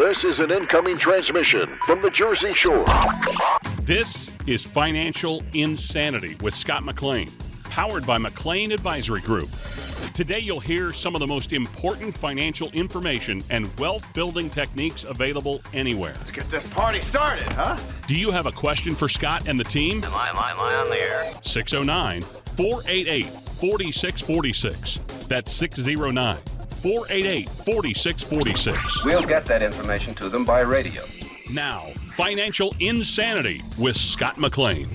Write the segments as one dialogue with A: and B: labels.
A: This is an incoming transmission from the Jersey Shore.
B: This is Financial Insanity with Scott McLean, powered by McLean Advisory Group. Today you'll hear some of the most important financial information and wealth-building techniques available anywhere.
C: Let's get this party started, huh?
B: Do you have a question for Scott and the team?
D: Am I on the air?
B: 609-488-4646. That's 609-488-4646.
E: We'll get that information to them by radio.
B: Now, Financial Insanity with Scott McLean.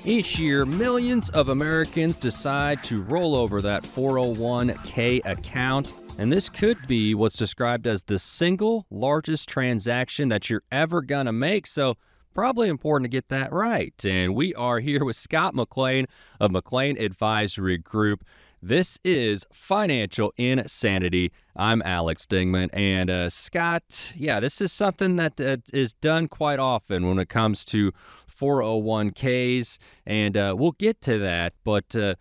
F: Each year, millions of Americans decide to roll over that 401k account, and this could be what's described as the single largest transaction that you're ever going to make, so probably important to get that right. And we are here with Scott McLean of McLean Advisory Group. This is Financial Insanity. I'm Alex Dingman, and Scott, this is something that is done quite often when it comes to 401ks, and we'll get to that. But the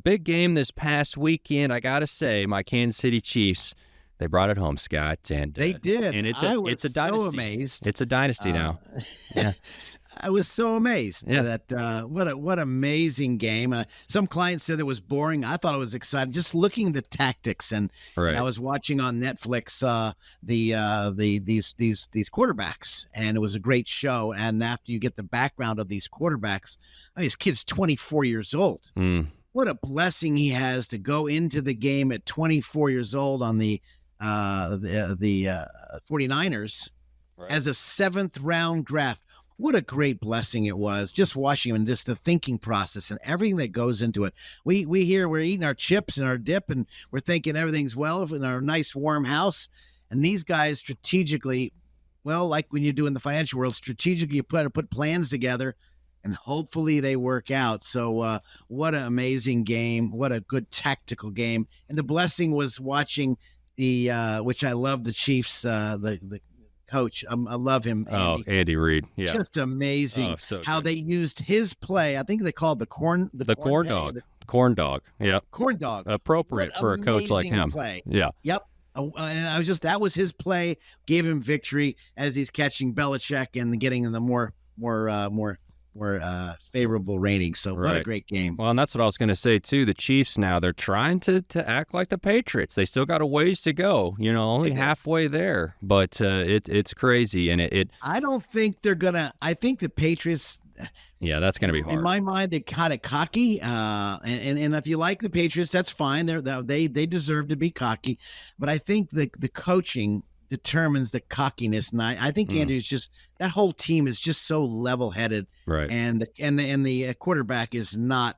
F: big game this past weekend, I gotta say, my Kansas City Chiefs, they brought it home, Scott, and
G: they did.
F: And it's a dynasty.
G: So amazed.
F: It's a dynasty now. Yeah.
G: I was so amazed that what amazing game. Some clients said it was boring. I thought it was exciting. Just looking at the tactics, and I was watching on Netflix these quarterbacks, and it was a great show. And after you get the background of these quarterbacks, this kid's 24 years old. What a blessing he has to go into the game at 24 years old on the 49ers as a 7th round draft. What a great blessing it was, just watching him and just the thinking process and everything that goes into it. We hear we're eating our chips and our dip, and we're thinking everything's well in our nice warm house. And these guys strategically, like when you do in the financial world, strategically you put plans together, and hopefully they work out. So what an amazing game. What a good tactical game. And the blessing was watching which I love, the Chiefs, the coach. I love him. Andy.
F: Andy Reid. Yeah.
G: Just amazing how they used his play. I think they called the corn dog.
F: Corn dog. Yeah.
G: Corn dog.
F: Appropriate for a coach like him.
G: Play.
F: Yeah.
G: Yep. And that was his play, gave him victory as he's catching Belichick and getting in the more favorable ratings. So what a great game.
F: Well, and that's what I was going to say too. The Chiefs now, they're trying to act like the Patriots. They still got a ways to go, only halfway there, but it's crazy. And
G: I don't think they're going to, I think the Patriots,
F: that's going to be hard.
G: In my mind, they're kind of cocky. And if you like the Patriots, that's fine. They deserve to be cocky, but I think the coaching determines the cockiness, and I think Andrew's just, that whole team is just so level-headed,
F: right?
G: And the quarterback is not.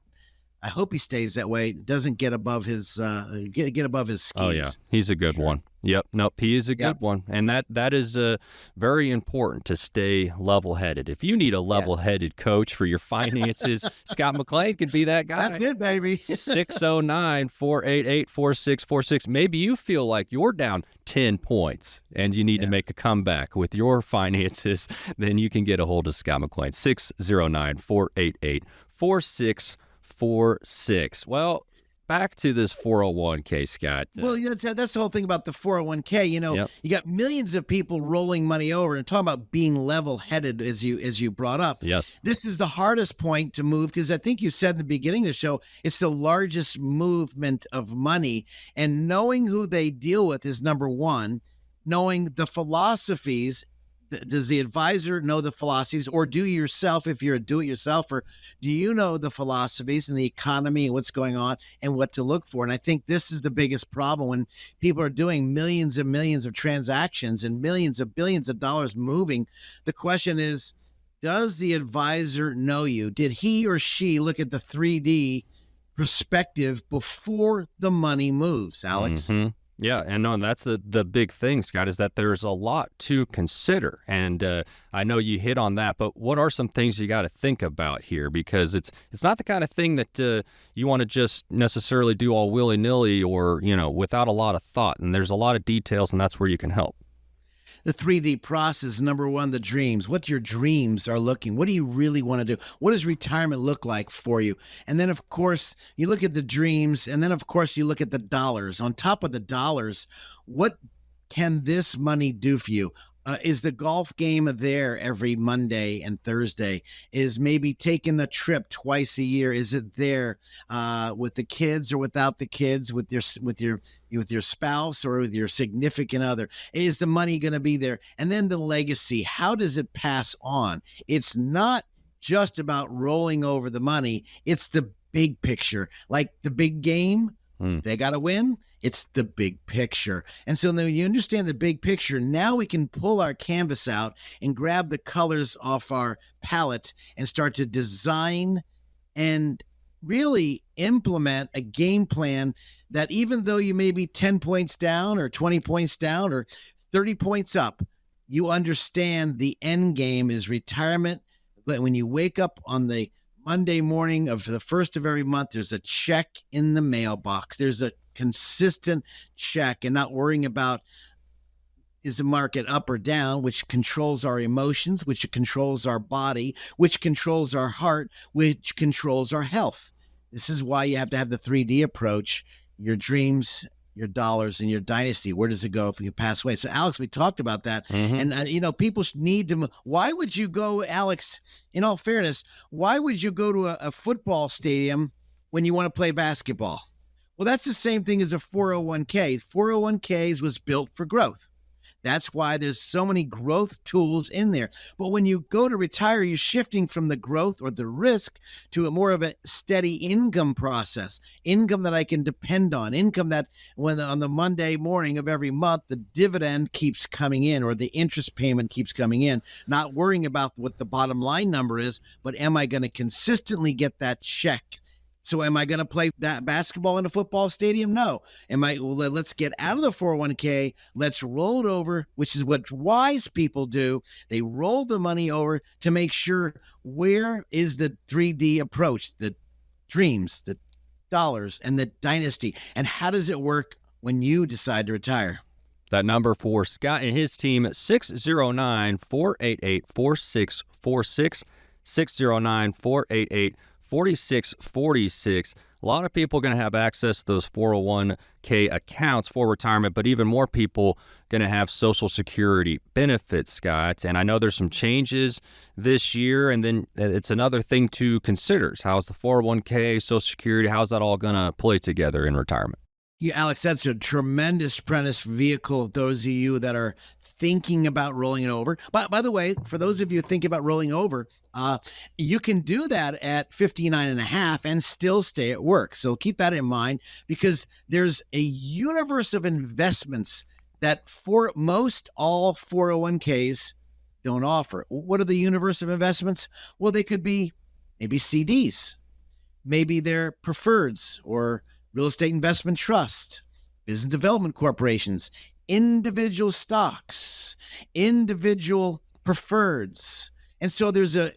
G: I hope he stays that way. Doesn't get above his get above his skis.
F: Oh yeah, he's a good one. Yep. Nope. He is a good one, and that is very important to stay level-headed. If you need a level-headed coach for your finances, Scott McLean could be that guy.
G: That's it, baby.
F: 609-488-4646. Maybe you feel like you're down 10 points and you need to make a comeback with your finances. Then you can get a hold of Scott McLean. 609-488-4646. Well, back to this 401k, Scott.
G: Well, that's the whole thing about the 401k. You got millions of people rolling money over, and talking about being level-headed, as you brought up.
F: Yes.
G: This is the hardest point to move, because I think you said in the beginning of the show, it's the largest movement of money, and knowing who they deal with is number one. Knowing the philosophies. Does the advisor know the philosophies, or do you yourself, if you're a do-it-yourselfer, do you know the philosophies and the economy and what's going on and what to look for? And I think this is the biggest problem when people are doing millions and millions of transactions and millions of billions of dollars moving. The question is, does the advisor know you? Did he or she look at the 3D perspective before the money moves, Alex?
F: Mm-hmm. Yeah, and that's the big thing, Scott, is that there's a lot to consider. And I know you hit on that, but what are some things you got to think about here? Because it's not the kind of thing that you want to just necessarily do all willy-nilly or, without a lot of thought. And there's a lot of details, and that's where you can help.
G: the 3D process. Number one, the dreams. What your dreams are looking. What do you really want to do? What does retirement look like for you? And then, of course, you look at the dreams. And then, of course, you look at the dollars. On top of the dollars, what can this money do for you? Is the golf game there every Monday and Thursday? Is maybe taking a trip twice a year? Is it there with the kids or without the kids, with your spouse or with your significant other? Is the money going to be there? And then the legacy. How does it pass on? It's not just about rolling over the money. It's the big picture, like the big game. They got to win. It's the big picture. And so when you understand the big picture, now we can pull our canvas out and grab the colors off our palette and start to design and really implement a game plan that, even though you may be 10 points down or 20 points down or 30 points up, you understand the end game is retirement. But when you wake up on the Monday morning of the first of every month, there's a check in the mailbox. There's a consistent check, and not worrying about is the market up or down, which controls our emotions, which controls our body, which controls our heart, which controls our health. This is why you have to have the 3D approach, your dreams, your dollars, and your dynasty. Where does it go if you pass away? So, Alex, we talked about that. And, people need to, why would you go, Alex, in all fairness, why would you go to a football stadium when you want to play basketball? Well, that's the same thing as a 401k. 401ks was built for growth. That's why there's so many growth tools in there. But when you go to retire, you're shifting from the growth or the risk to a more of a steady income process, income that I can depend on, income that when on the Monday morning of every month, the dividend keeps coming in or the interest payment keeps coming in, not worrying about what the bottom line number is, but am I going to consistently get that check? So am I going to play that basketball in a football stadium? No. Let's get out of the 401k. Let's roll it over, which is what wise people do. They roll the money over to make sure where is the 3D approach, the dreams, the dollars, and the dynasty. And how does it work when you decide to retire?
F: That number for Scott and his team, 609-488-4646, 609-488-4646. 4646. A lot of people are going to have access to those 401k accounts for retirement, but even more people going to have Social Security benefits, Scott. And I know there's some changes this year, and then it's another thing to consider. How's the 401k, Social Security, how's that all going to play together in retirement?
G: Yeah, Alex, that's a tremendous apprentice vehicle. Those of you that are thinking about rolling it over. By the way, for those of you thinking about rolling over, you can do that at 59 and a half and still stay at work. So keep that in mind, because there's a universe of investments that for most all 401ks don't offer. What are the universe of investments? Well, they could be maybe CDs, maybe they're preferreds or real estate investment trust, business development corporations, individual stocks, individual preferreds. And so there's a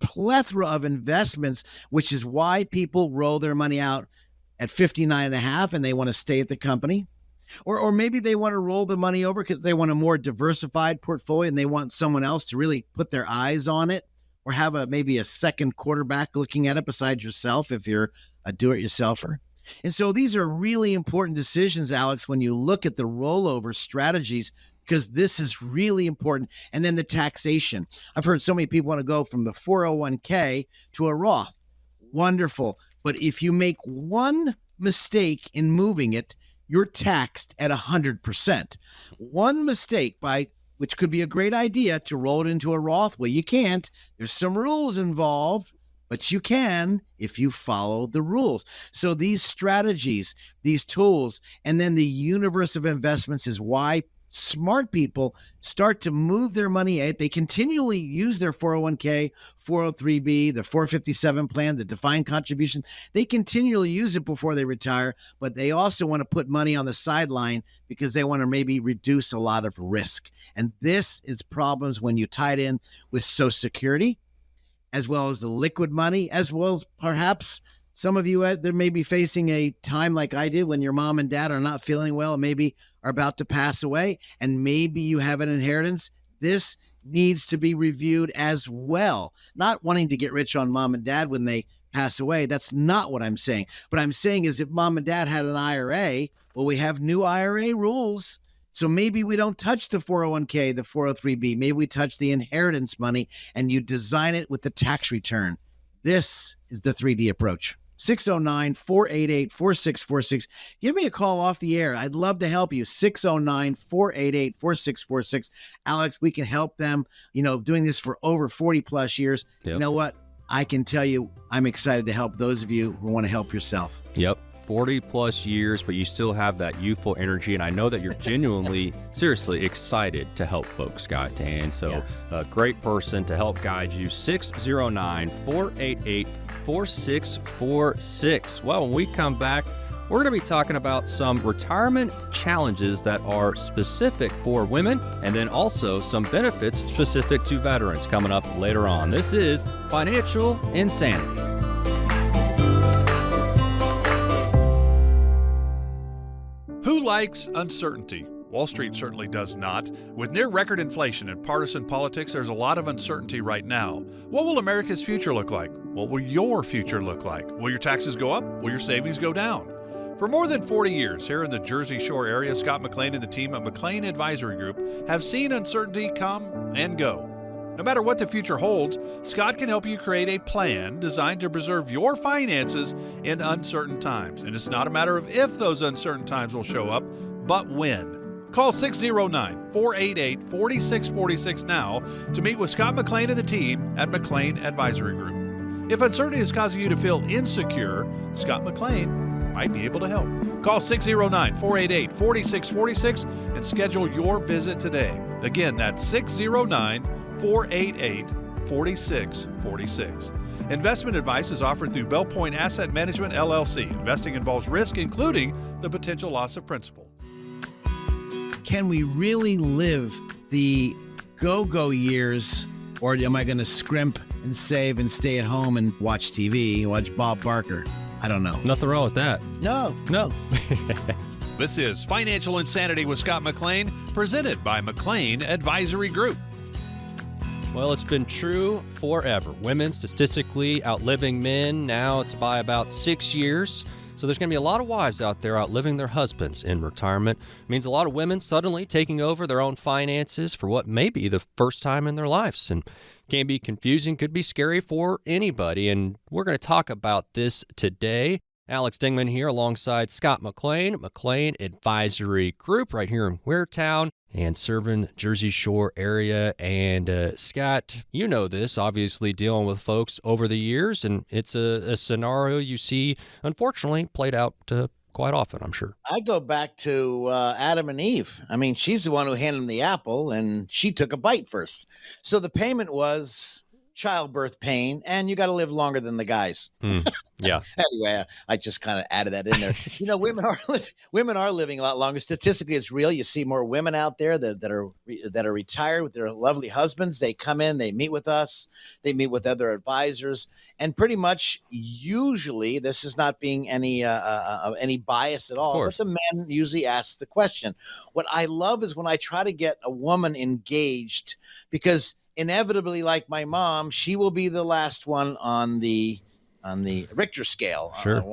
G: plethora of investments, which is why people roll their money out at 59 and a half and they want to stay at the company. Or maybe they want to roll the money over because they want a more diversified portfolio and they want someone else to really put their eyes on it, or have maybe a second quarterback looking at it besides yourself if you're a do-it-yourselfer. And so these are really important decisions, Alex, when you look at the rollover strategies, because this is really important. And then the taxation. I've heard so many people want to go from the 401k to a Roth. Wonderful. But if you make one mistake in moving it, you're taxed at 100%. One mistake which could be a great idea to roll it into a Roth. Well, you can't. There's some rules involved. But you can if you follow the rules. So these strategies, these tools, and then the universe of investments is why smart people start to move their money out. They continually use their 401k, 403b, the 457 plan, the defined contribution. They continually use it before they retire, but they also want to put money on the sideline because they want to maybe reduce a lot of risk. And this is problems when you tie it in with Social Security, as well as the liquid money, as well as perhaps Some of you there may be facing a time like I did when your mom and dad are not feeling well, and maybe are about to pass away, and maybe you have an inheritance. This needs to be reviewed as well. Not wanting to get rich on mom and dad when they pass away. That's not what I'm saying. What I'm saying is if mom and dad had an IRA, well, we have new IRA rules. So maybe we don't touch the 401k, the 403b. Maybe we touch the inheritance money and you design it with the tax return. This is the 3D approach. 609-488-4646. Give me a call off the air. I'd love to help you. 609-488-4646. Alex, we can help them, doing this for over 40 plus years.
F: Yep.
G: You know what? I can tell you I'm excited to help those of you who want to help yourself.
F: Yep. 40 plus years, but you still have that youthful energy. And I know that you're genuinely, seriously excited to help folks, Scott. And so a great person to help guide you. 609-488-4646. Well, when we come back, we're going to be talking about some retirement challenges that are specific for women and then also some benefits specific to veterans coming up later on. This is Financial Insanity.
D: Who likes uncertainty? Wall Street certainly does not. With near record inflation and partisan politics, there's a lot of uncertainty right now. What will America's future look like? What will your future look like? Will your taxes go up? Will your savings go down? For more than 40 years here in the Jersey Shore area, Scott McLean and the team at McLean Advisory Group have seen uncertainty come and go. No matter what the future holds, Scott can help you create a plan designed to preserve your finances in uncertain times. And it's not a matter of if those uncertain times will show up, but when. Call 609-488-4646 now to meet with Scott McLean and the team at McLean Advisory Group. If uncertainty is causing you to feel insecure, Scott McLean might be able to help. Call 609-488-4646 and schedule your visit today. Again, that's 609-488-4646. Investment advice is offered through Bell Point Asset Management, LLC. Investing involves risk, including the potential loss of principal.
G: Can we really live the go-go years, or am I going to scrimp and save and stay at home and watch TV, watch Bob Barker? I don't know.
F: Nothing wrong with that.
G: No.
D: This is Financial Insanity with Scott McLean, presented by McLean Advisory Group.
F: Well, it's been true forever. Women statistically outliving men. Now it's by about 6 years. So there's going to be a lot of wives out there outliving their husbands in retirement. It means a lot of women suddenly taking over their own finances for what may be the first time in their lives. And can be confusing, could be scary for anybody. And we're going to talk about this today. Alex Dingman here alongside Scott McLean, McLean Advisory Group right here in Waretown and serving Jersey Shore area. And Scott, you know this, obviously dealing with folks over the years, and it's a scenario you see, unfortunately, played out quite often, I'm sure.
G: I go back to Adam and Eve. I mean, she's the one who handed him the apple, and she took a bite first. So the payment was childbirth pain, and you got to live longer than the guys.
F: Yeah.
G: Anyway, I just kind of added that in there. Women are living a lot longer. Statistically, it's real. You see more women out there that are retired with their lovely husbands. They come in, they meet with us, they meet with other advisors, and pretty much usually this is not being any bias at all. But the man usually asks the question. What I love is when I try to get a woman engaged, because inevitably, like my mom, she will be the last one on the Richter scale,
F: sure.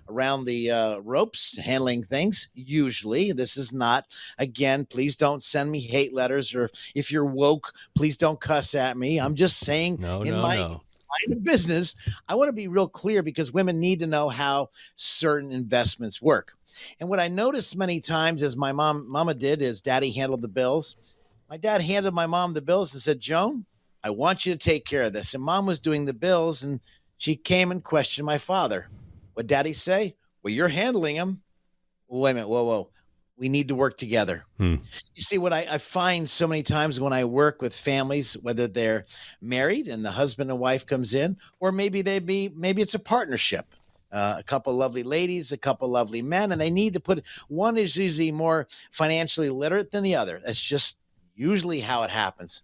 G: around the ropes, handling things. Usually, this is not, again, please don't send me hate letters, or if you're woke, please don't cuss at me. I'm just saying my line of business, I want to be real clear, because women need to know how certain investments work. And what I noticed many times, as my mama did, is daddy handled the bills. My dad handed my mom the bills and said, Joan, I want you to take care of this. And mom was doing the bills, and she came and questioned my father. What'd daddy say? Well, you're handling them. Well, wait a minute. Whoa. We need to work together. You see, what I find so many times when I work with families, whether they're married and the husband and wife comes in, or maybe it's a partnership. A couple lovely ladies, a couple lovely men, and they need to one is usually more financially literate than the other. That's just usually how it happens.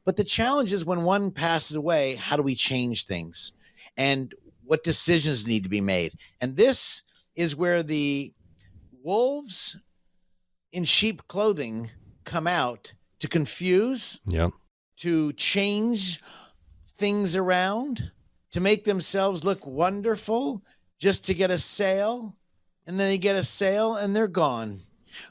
G: But the challenge is when one passes away, how do we change things? And what decisions need to be made. And this is where the wolves in sheep clothing come out to confuse,
F: Yep.
G: to change things around, to make themselves look wonderful just to get a sale. And then they get a sale and they're gone.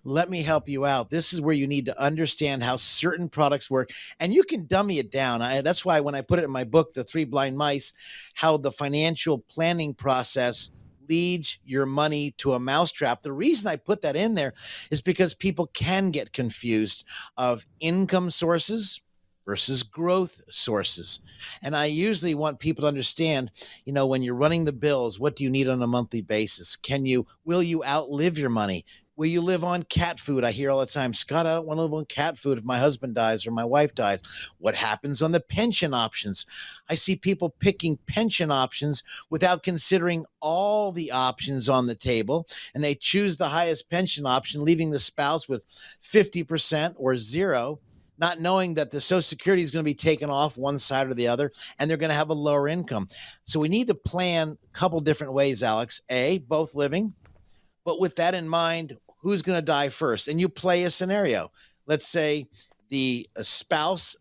G: Let me help you out. This is where you need to understand how certain products work, and you can dummy it down. That's why when I put it in my book, The Three Blind Mice, how the financial planning process leads your money to a mousetrap. The reason I put that in there is because people can get confused of income sources versus growth sources. And I usually want people to understand, when you're running the bills, what do you need on a monthly basis? Will you outlive your money? Will you live on cat food? I hear all the time, Scott, I don't want to live on cat food if my husband dies or my wife dies. What happens on the pension options? I see people picking pension options without considering all the options on the table, and they choose the highest pension option, leaving the spouse with 50% or zero, not knowing that the Social Security is going to be taken off one side or the other, and they're going to have a lower income. So we need to plan a couple different ways, Alex. A, both living, but with that in mind, who's going to die first? And you play a scenario. Let's say the spouse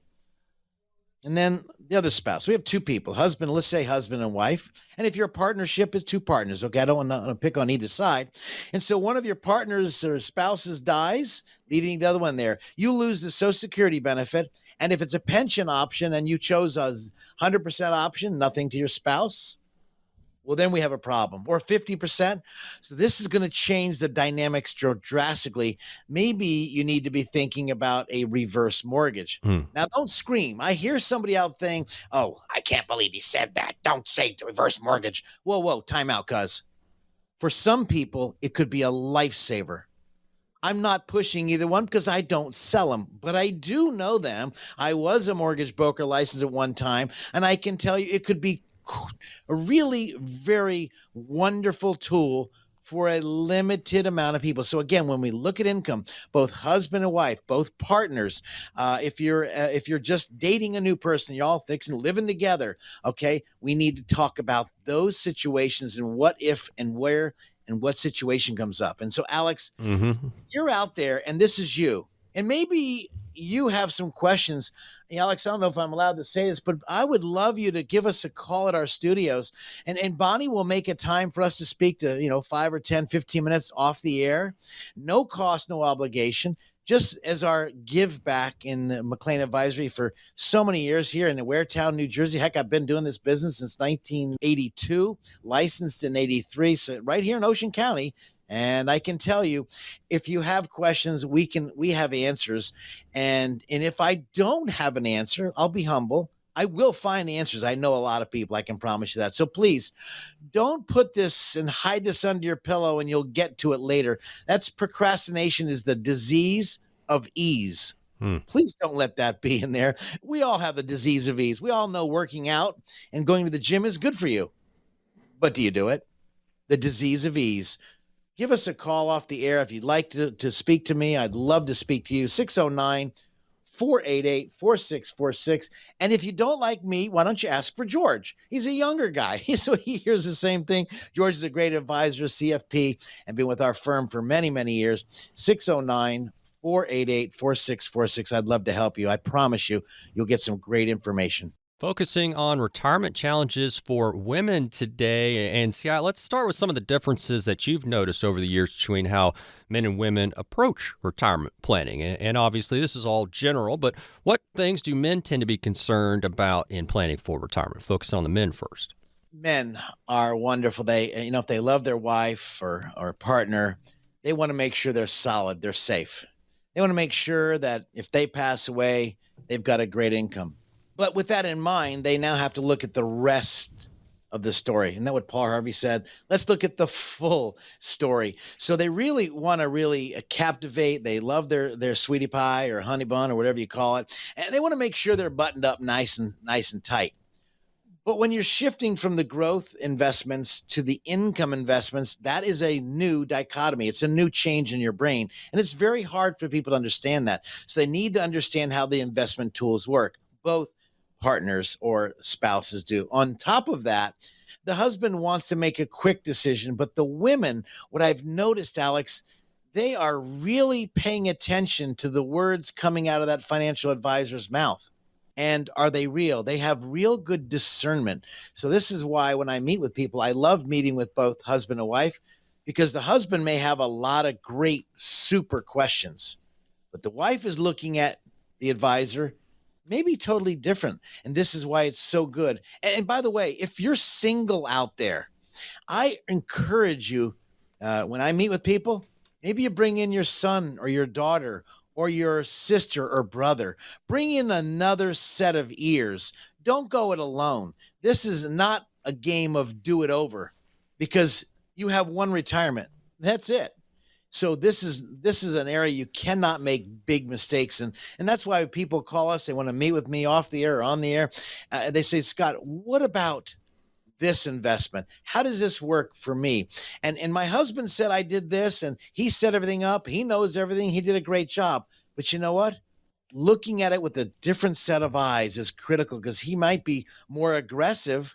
G: and then the other spouse. We have two people, let's say husband and wife. And if your partnership is two partners, okay, I don't want to pick on either side. And so one of your partners or spouses dies, leaving the other one there. You lose the Social Security benefit. And if it's a pension option and you chose a 100% option, nothing to your spouse, well, then we have a problem. Or 50%. So this is going to change the dynamics drastically. Maybe you need to be thinking about a reverse mortgage. Now, don't scream. I hear somebody out saying, oh, I can't believe he said that. Don't say reverse mortgage. Whoa, time out, cuz. For some people, it could be a lifesaver. I'm not pushing either one because I don't sell them, but I do know them. I was a mortgage broker licensed at one time, and I can tell you it could be a really very wonderful tool for a limited amount of people. So again, when we look at income, both husband and wife, both partners, if you're just dating a new person, you're all fixing living together, okay, we need to talk about those situations and what if and where and what situation comes up. And so, Alex, you're out there and this is you, and maybe you have some questions. Alex, I don't know if I'm allowed to say this, but I would love you to give us a call at our studios, and Bonnie will make a time for us to speak to, 5 or 10, 15 minutes off the air. No cost, no obligation, just as our give back in the McLean Advisory for so many years here in Waretown, New Jersey. Heck, I've been doing this business since 1982, licensed in 83, so right here in Ocean County. And I can tell you, if you have questions, we have answers. And if I don't have an answer, I'll be humble. I will find answers. I know a lot of people. I can promise you that. So please don't put this and hide this under your pillow and you'll get to it later. That's procrastination is the disease of ease. Please don't let that be in there. We all have the disease of ease. We all know working out and going to the gym is good for you. But do you do it? The disease of ease. Give us a call off the air if you'd like to speak to me. I'd love to speak to you. 609-488-4646. And if you don't like me, why don't you ask for George? He's a younger guy, so he hears the same thing. George is a great advisor, CFP, and been with our firm for many, many years. 609-488-4646. I'd love to help you. I promise you, you'll get some great information.
F: Focusing on retirement challenges for women today. And Scott, let's start with some of the differences that you've noticed over the years between how men and women approach retirement planning. And obviously, this is all general, but what things do men tend to be concerned about in planning for retirement? Focus on the men first.
G: Men are wonderful. They, if they love their wife or partner, they want to make sure they're solid, they're safe. They want to make sure that if they pass away, they've got a great income. But with that in mind, they now have to look at the rest of the story. Isn't that what Paul Harvey said? Let's look at the full story. So they really want to captivate. They love their sweetie pie or honey bun or whatever you call it. And they want to make sure they're buttoned up nice and tight. But when you're shifting from the growth investments to the income investments, that is a new dichotomy. It's a new change in your brain. And it's very hard for people to understand that. So they need to understand how the investment tools work. Both partners or spouses do. On top of that, The husband wants to make a quick decision, but the women, what I've noticed, Alex, they are really paying attention to the words coming out of that financial advisor's mouth. And are they real? They have real good discernment. So this is why when I meet with people, I love meeting with both husband and wife, because the husband may have a lot of great super questions, but the wife is looking at the advisor maybe totally different. And this is why it's so good. And by the way, if you're single out there, I encourage you, when I meet with people, maybe you bring in your son or your daughter or your sister or brother. Bring in another set of ears. Don't go it alone. This is not a game of do it over, because you have one retirement. That's it. So this is an area you cannot make big mistakes in. And that's why people call us. They want to meet with me off the air or on the air. They say, Scott, what about this investment? How does this work for me? And my husband said I did this, and he set everything up. He knows everything. He did a great job. But you know what? Looking at it with a different set of eyes is critical, because he might be more aggressive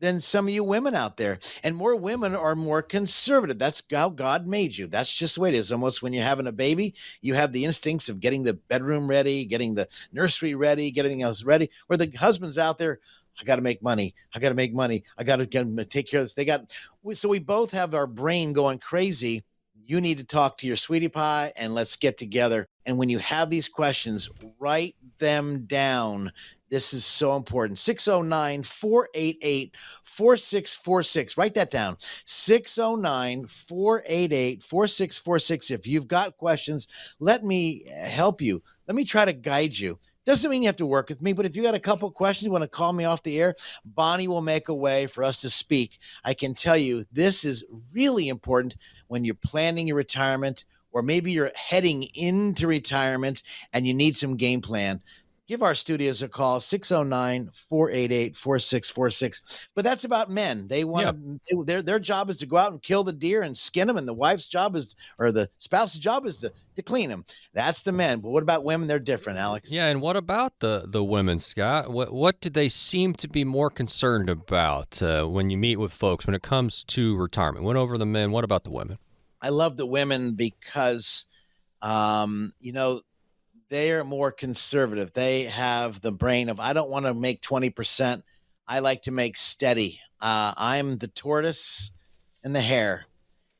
G: than some of you women out there. And more women are more conservative. That's how God made you. That's just the way it is. Almost when you're having a baby, you have the instincts of getting the bedroom ready, getting the nursery ready, getting everything else ready. Where the husband's out there, I got to make money. I got to make money. I got to take care of this. So we both have our brain going crazy. You need to talk to your sweetie pie and let's get together. And when you have these questions, write them down. This is so important. 609-488-4646. Write that down. 609-488-4646. If you've got questions, let me help you. Let me try to guide you. Doesn't mean you have to work with me, but if you got a couple questions, you want to call me off the air, Bonnie will make a way for us to speak. I can tell you this is really important when you're planning your retirement, or maybe you're heading into retirement and you need some game plan. Give our studios a call, 609-488-4646. But that's about men. They want to, their job is to go out and kill the deer and skin them. And the wife's job is, or the spouse's job is to clean them. That's the men. But what about women? They're different, Alex.
F: Yeah, and what about the women, Scott? What do they seem to be more concerned about when you meet with folks when it comes to retirement? Went over the men. What about the women?
G: I love the women because, they are more conservative. They have the brain of, I don't want to make 20%. I like to make steady. I'm the tortoise and the hare.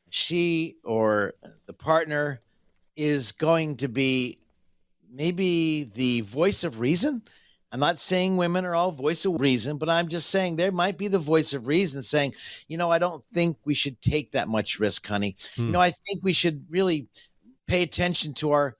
G: She, or the partner, is going to be maybe the voice of reason. I'm not saying women are all voice of reason, but I'm just saying there might be the voice of reason saying, I don't think we should take that much risk, honey. I think we should really pay attention to our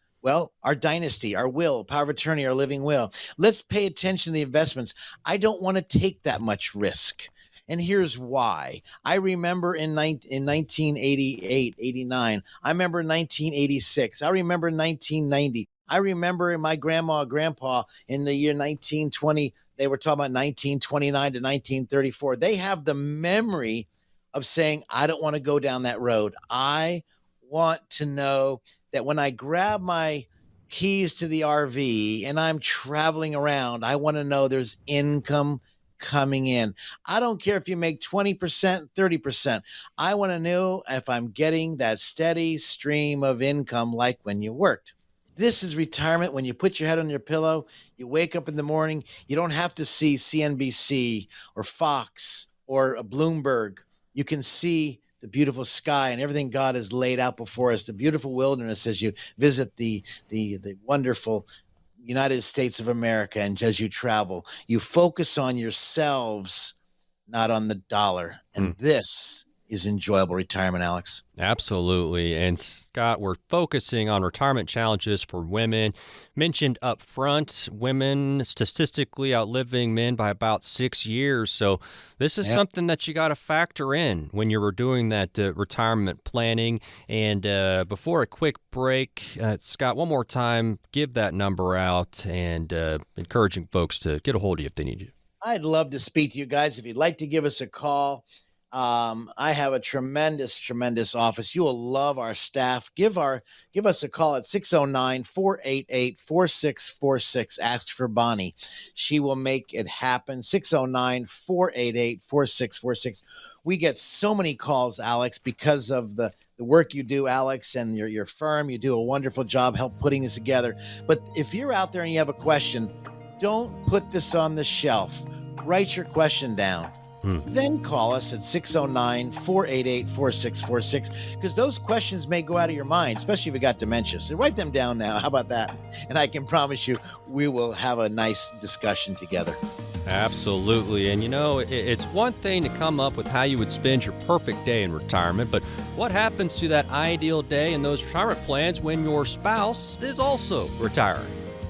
G: dynasty, our will, power of attorney, our living will. Let's pay attention to the investments. I don't want to take that much risk. And here's why. I remember in 1988, 89. I remember 1986. I remember 1990. I remember my grandma and grandpa in the year 1920. They were talking about 1929 to 1934. They have the memory of saying, I don't want to go down that road. I want to know that when I grab my keys to the RV and I'm traveling around, I want to know there's income coming in. I don't care if you make 20%, 30%. I want to know if I'm getting that steady stream of income like when you worked. This is retirement. When you put your head on your pillow, you wake up in the morning, you don't have to see CNBC or Fox or a Bloomberg. You can see the beautiful sky and everything God has laid out before us, the beautiful wilderness as you visit the wonderful United States of America. And as you travel, you focus on yourselves, not on the dollar. And this is enjoyable retirement, Alex.
F: Absolutely. And Scott, we're focusing on retirement challenges for women. Mentioned up front, women statistically outliving men by about 6 years. So this is something that you got to factor in when you're doing that retirement planning. And before a quick break, Scott, one more time, give that number out and encouraging folks to get a hold of you if they need you.
G: I'd love to speak to you guys. If you'd like to give us a call, I have a tremendous office. You will love our staff. Give us a call at 609-488-4646. Ask for Bonnie. She will make it happen. 609-488-4646. We get so many calls, Alex, because of the work you do, Alex, and your firm. You do a wonderful job help putting this together. But if you're out there and you have a question, don't put this on the shelf. Write your question down. Then call us at 609-488-4646, because those questions may go out of your mind, especially if you got dementia. So write them down now. How about that? And I can promise you we will have a nice discussion together.
F: Absolutely. And it's one thing to come up with how you would spend your perfect day in retirement, but what happens to that ideal day and those retirement plans when your spouse is also retiring?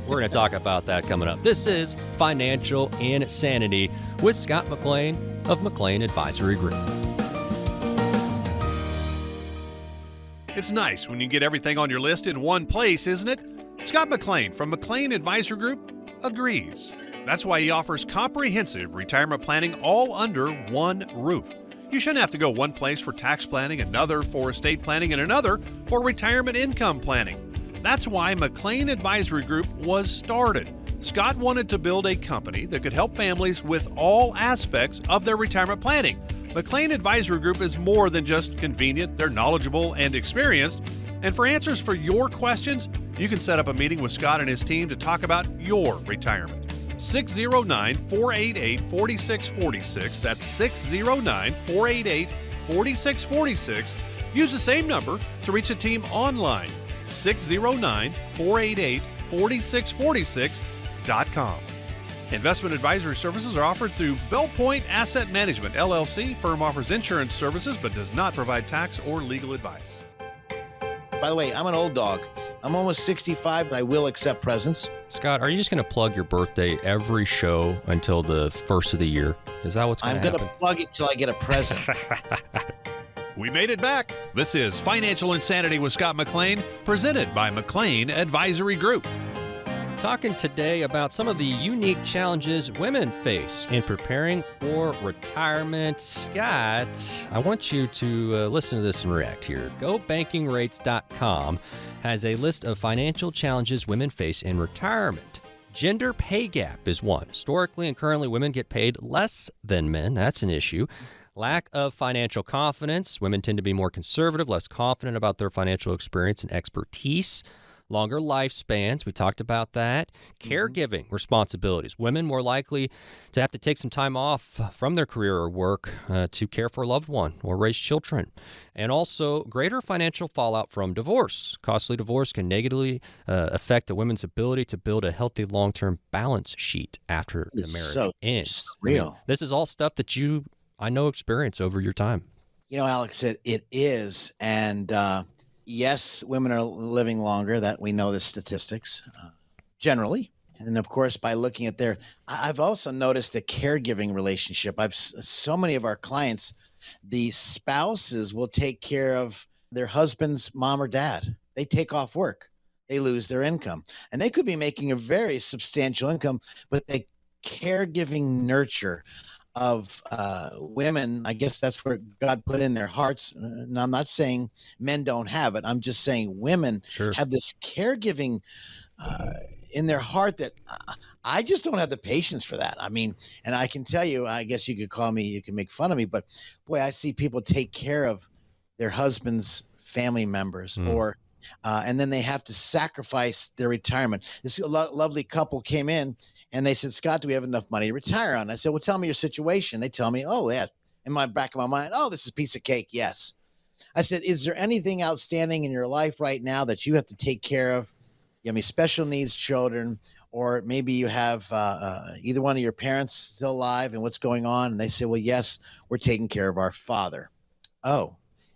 F: We're going to talk about that coming up. This is Financial Insanity with Scott McLean of McLean Advisory Group.
D: It's nice when you get everything on your list in one place, isn't it? Scott McLean from McLean Advisory Group agrees. That's why he offers comprehensive retirement planning all under one roof. You shouldn't have to go one place for tax planning, another for estate planning, and another for retirement income planning. That's why McLean Advisory Group was started. Scott wanted to build a company that could help families with all aspects of their retirement planning. McLean Advisory Group is more than just convenient. They're knowledgeable and experienced. And for answers for your questions, you can set up a meeting with Scott and his team to talk about your retirement. 609-488-4646. That's 609-488-4646. Use the same number to reach the team online. 609-488-4646.com. Investment advisory services are offered through Bellpoint Asset Management, LLC. Firm offers insurance services but does not provide tax or legal advice.
G: By the way, I'm an old dog. I'm almost 65, but I will accept presents.
F: Scott, are you just going to plug your birthday every show until the first of the year? Is that what's going to happen?
G: I'm going to plug it till I get a present.
D: We made it back. This is Financial Insanity with Scott McLean, presented by McLean Advisory Group.
F: Talking today about some of the unique challenges women face in preparing for retirement. Scott, I want you to listen to this and react here. GoBankingRates.com has a list of financial challenges women face in retirement. Gender pay gap is one. Historically and currently, women get paid less than men. That's an issue. Lack of financial confidence. Women tend to be more conservative, less confident about their financial experience and expertise. Longer lifespans. We talked about that. Caregiving responsibilities. Women more likely to have to take some time off from their career or work to care for a loved one or raise children. And also greater financial fallout from divorce. Costly divorce can negatively affect a woman's ability to build a healthy long-term balance sheet after the marriage ends.
G: Real.
F: This is all stuff that I know experience over your time.
G: Alex, it is. And yes, women are living longer. That we know the statistics generally. And of course, by looking at I've also noticed the caregiving relationship. So many of our clients, the spouses will take care of their husband's mom or dad. They take off work. They lose their income. And they could be making a very substantial income, but the caregiving nurture of women, I guess that's where God put in their hearts. And I'm not saying men don't have it. I'm just saying women have this caregiving in their heart that I just don't have the patience for that. I mean, and I can tell you, I guess you could call me, you can make fun of me, but boy, I see people take care of their husband's family members and then they have to sacrifice their retirement. This lovely couple came in and they said, Scott, do we have enough money to retire on? I said, well, tell me your situation. They tell me, oh, yeah. In my back of my mind, oh, this is a piece of cake. Yes. I said, is there anything outstanding in your life right now that you have to take care of? You have any special needs children, or maybe you have either one of your parents still alive and what's going on? And they say, well, yes, we're taking care of our father. Oh,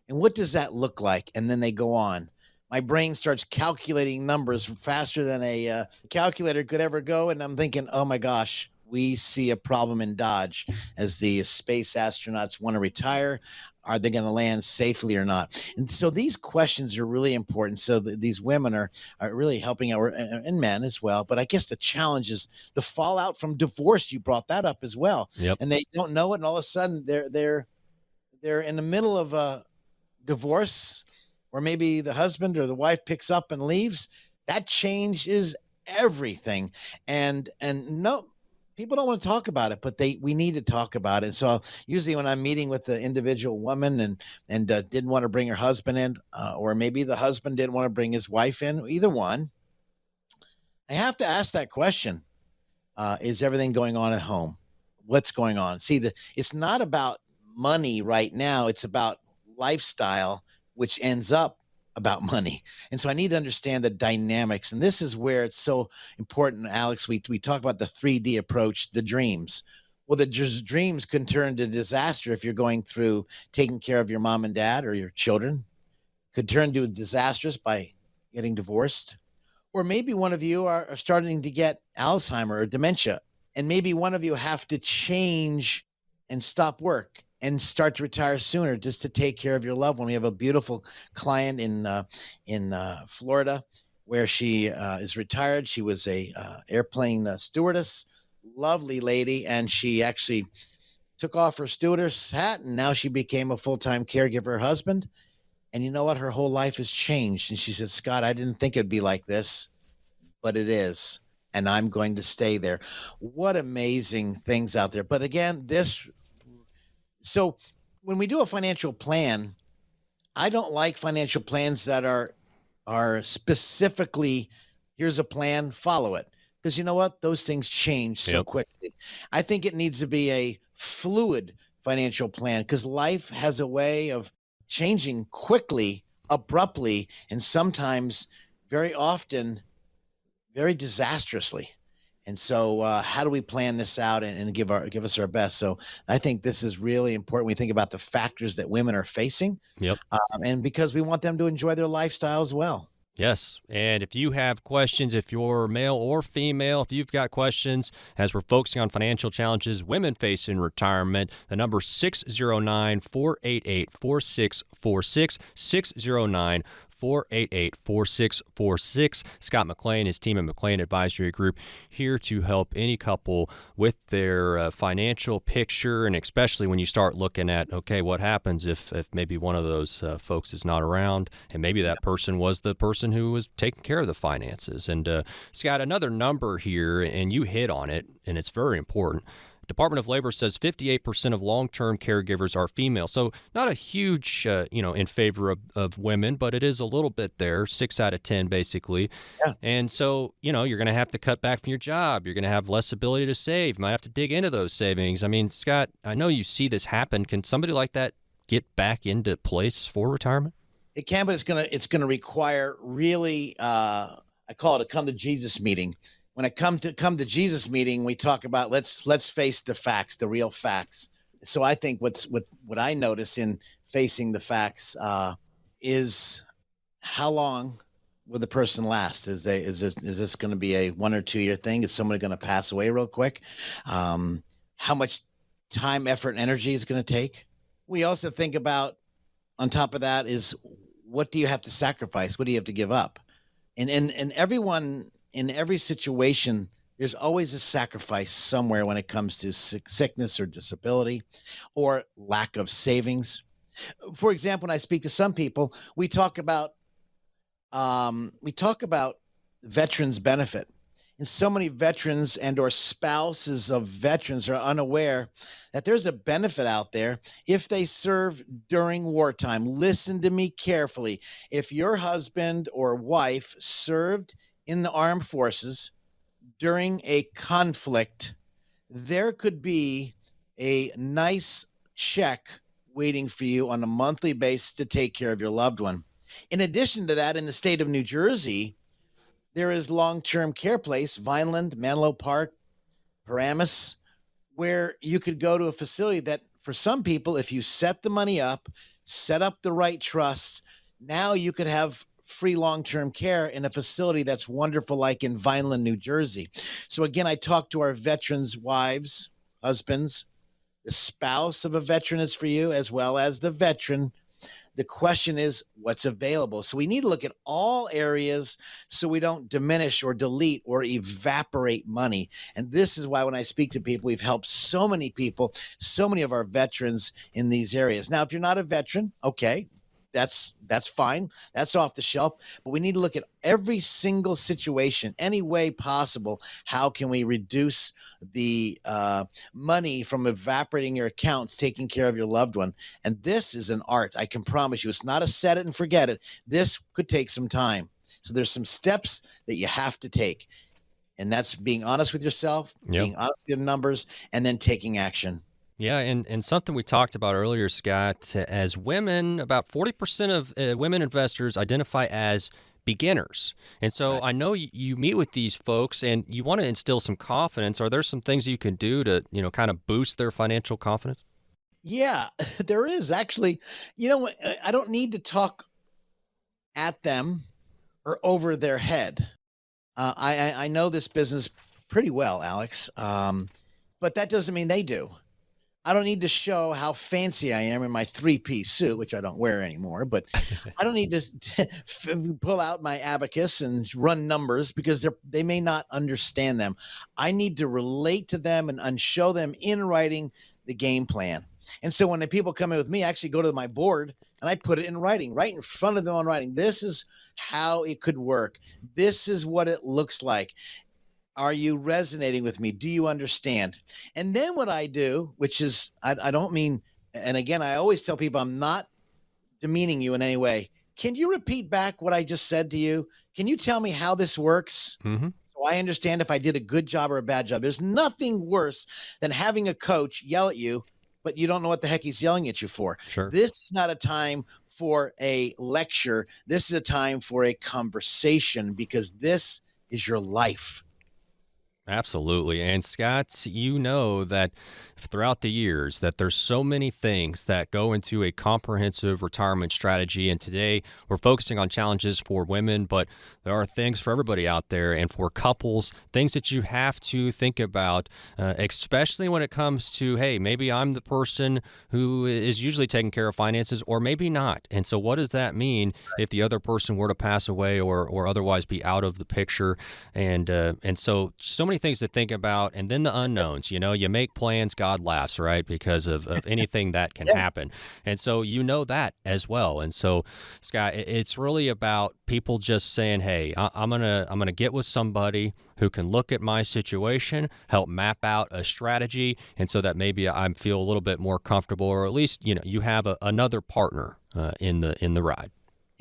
G: and what does that look like? And then they go on. My brain starts calculating numbers faster than a calculator could ever go. And I'm thinking, oh my gosh, we see a problem in Dodge as the space astronauts want to retire. Are they going to land safely or not? And so these questions are really important. So these women are really helping out, and men as well. But I guess the challenge is the fallout from divorce. You brought that up as well.
F: Yep.
G: And they don't know it. And all of a sudden they're in the middle of a divorce, or maybe the husband or the wife picks up and leaves, that changes everything. And no, people don't want to talk about it, but we need to talk about it. So usually when I'm meeting with the individual woman and didn't want to bring her husband in, or maybe the husband didn't want to bring his wife in, either one, I have to ask that question. Is everything going on at home? What's going on? See, it's not about money right now. It's about lifestyle, which ends up about money. And so I need to understand the dynamics. And this is where it's so important, Alex. We talk about the 3D approach, the dreams. Well, the dreams can turn to disaster if you're going through taking care of your mom and dad or your children. Could turn to disastrous by getting divorced. Or maybe one of you are starting to get Alzheimer or dementia. And maybe one of you have to change and stop work and start to retire sooner just to take care of your loved one. We have a beautiful client in Florida where she is retired. She was a airplane stewardess, lovely lady, and she actually took off her stewardess hat, and now she became a full-time caregiver of her husband. And you know what? Her whole life has changed. And she said, Scott, I didn't think it'd be like this, but it is. And I'm going to stay there. What amazing things out there. But again, so when we do a financial plan, I don't like financial plans that are specifically, here's a plan, follow it. Because you know what? Those things change so quickly. I think it needs to be a fluid financial plan because life has a way of changing quickly, abruptly, and sometimes very often very disastrously. And so how do we plan this out and give us our best? So I think this is really important. We think about the factors that women are facing.
F: Yep.
G: And because we want them to enjoy their lifestyle as well.
F: Yes. And if you have questions, if you're male or female, if you've got questions, as we're focusing on financial challenges women face in retirement, the number 609-488-4646, 609-488-4646. Scott McLean, his team at McLean Advisory Group, here to help any couple with their financial picture, and especially when you start looking at, okay, what happens if maybe one of those folks is not around, and maybe that person was the person who was taking care of the finances. And Scott, another number here, and you hit on it, and it's very important. Department of Labor says 58% of long-term caregivers are female. So not a huge, in favor of women, but it is a little bit there, 6 out of 10 basically.
G: Yeah.
F: And so, you're going to have to cut back from your job. You're going to have less ability to save. You might have to dig into those savings. I mean, Scott, I know you see this happen. Can somebody like that get back into place for retirement?
G: It can, but it's gonna require really, I call it a come to Jesus meeting. When I come to Jesus meeting, we talk about let's face the facts, the real facts. So I think what I notice in facing the facts is how long will the person last? Is this going to be a 1 or 2 year thing? Is somebody going to pass away real quick? How much time, effort, and energy is going to take? We also think about, on top of that, is what do you have to sacrifice? What do you have to give up? And everyone, in every situation, there's always a sacrifice somewhere when it comes to sickness or disability or lack of savings. For example, when I speak to some people, we talk about veterans benefit. And so many veterans and or spouses of veterans are unaware that there's a benefit out there if they serve during wartime. Listen to me carefully. If your husband or wife served in the armed forces during a conflict, there could be a nice check waiting for you on a monthly basis to take care of your loved one. In addition to that, in the state of New Jersey, there is long-term care place, Vineland, Menlo Park, Paramus, where you could go to a facility that for some people, if you set the money up, set up the right trust, now you could have free long-term care in a facility that's wonderful, like in Vineland, New Jersey. So again, I talk to our veterans' wives, husbands, the spouse of a veteran is for you, as well as the veteran. The question is what's available. So we need to look at all areas so we don't diminish or delete or evaporate money. And this is why when I speak to people, we've helped so many people, so many of our veterans in these areas. Now, if you're not a veteran, okay, that's fine. That's off the shelf. But we need to look at every single situation, any way possible. How can we reduce the money from evaporating your accounts, taking care of your loved one? And this is an art. I can promise you, it's not a set it and forget it. This could take some time. So there's some steps that you have to take. And that's being honest with yourself, being honest with your numbers, and then taking action.
F: Yeah, and something we talked about earlier, Scott, as women, about 40% of women investors identify as beginners. And so I know you meet with these folks and you want to instill some confidence. Are there some things you can do to, kind of boost their financial confidence?
G: Yeah, there is actually. I don't need to talk at them or over their head. I know this business pretty well, Alex, but that doesn't mean they do. I don't need to show how fancy I am in my 3-piece suit, which I don't wear anymore, but I don't need to pull out my abacus and run numbers because they may not understand them. I need to relate to them and show them in writing the game plan. And so when the people come in with me, I actually go to my board and I put it in writing, right in front of them on writing. This is how it could work. This is what it looks like. Are you resonating with me? Do you understand? And then what I do, which is, I don't mean, and again, I always tell people I'm not demeaning you in any way. Can you repeat back what I just said to you? Can you tell me how this works? Mm-hmm. So I understand if I did a good job or a bad job. There's nothing worse than having a coach yell at you, but you don't know what the heck he's yelling at you for.
F: Sure.
G: This is not a time for a lecture. This is a time for a conversation because this is your life.
F: Absolutely. And Scott, you know that throughout the years that there's so many things that go into a comprehensive retirement strategy. And today we're focusing on challenges for women, but there are things for everybody out there. And for couples, things that you have to think about, especially when it comes to, hey, maybe I'm the person who is usually taking care of finances or maybe not. And so what does that mean if the other person were to pass away or otherwise be out of the picture? And so many things to think about, and then the unknowns. You make plans, God laughs, right? Because of anything that can happen. And so that as well. And so, Scott, it's really about people just saying, hey, I'm gonna get with somebody who can look at my situation, help map out a strategy, and so that maybe I feel a little bit more comfortable, or at least you have another partner in the ride.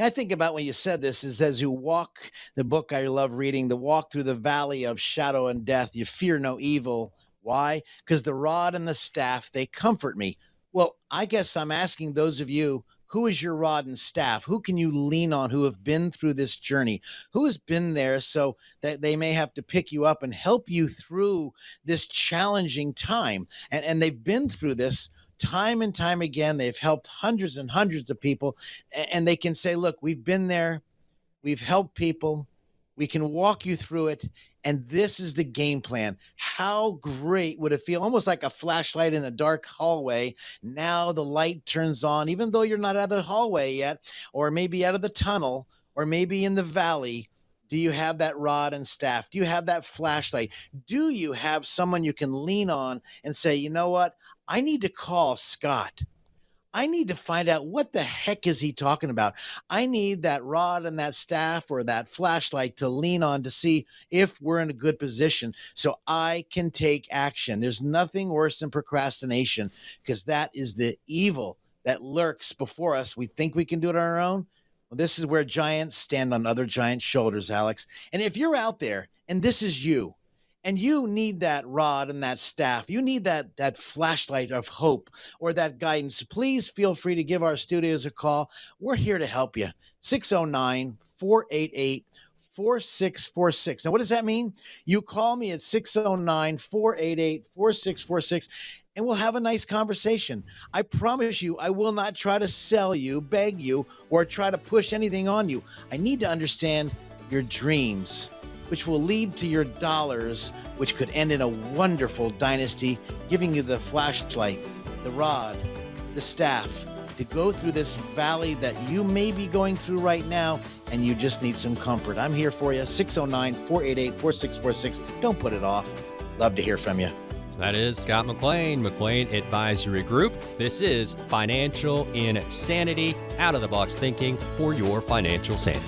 G: I think about when you said this is as you walk, the book I love reading, the walk through the valley of shadow and death, you fear no evil. Why? Because the rod and the staff, they comfort me. Well, I guess I'm asking those of you, who is your rod and staff? Who can you lean on who have been through this journey? Who has been there so that they may have to pick you up and help you through this challenging time? And they've been through this time and time again. They've helped hundreds and hundreds of people, and they can say, look, we've been there. We've helped people. We can walk you through it. And this is the game plan. How great would it feel? Almost like a flashlight in a dark hallway. Now the light turns on, even though you're not out of the hallway yet, or maybe out of the tunnel, or maybe in the valley. Do you have that rod and staff? Do you have that flashlight? Do you have someone you can lean on and say, you know what? I need to call Scott. I need to find out what the heck is he talking about. I need that rod and that staff or that flashlight to lean on to see if we're in a good position so I can take action. There's nothing worse than procrastination because that is the evil that lurks before us. We think we can do it on our own. Well, this is where giants stand on other giants' shoulders, Alex. And if you're out there and this is you, and you need that rod and that staff, you need that flashlight of hope or that guidance, please feel free to give our studios a call. We're here to help you. 609-488-4646. Now, what does that mean? You call me at 609-488-4646, and we'll have a nice conversation. I promise you, I will not try to sell you, beg you, or try to push anything on you. I need to understand your dreams, which will lead to your dollars, which could end in a wonderful dynasty, giving you the flashlight, the rod, the staff, to to go through this valley that you may be going through right now, and you just need some comfort. I'm here for you, 609-488-4646. Don't put it off. Love to hear from you.
F: That is Scott McLean, McLean Advisory Group. This is Financial Insanity, out-of-the-box thinking for your financial sanity.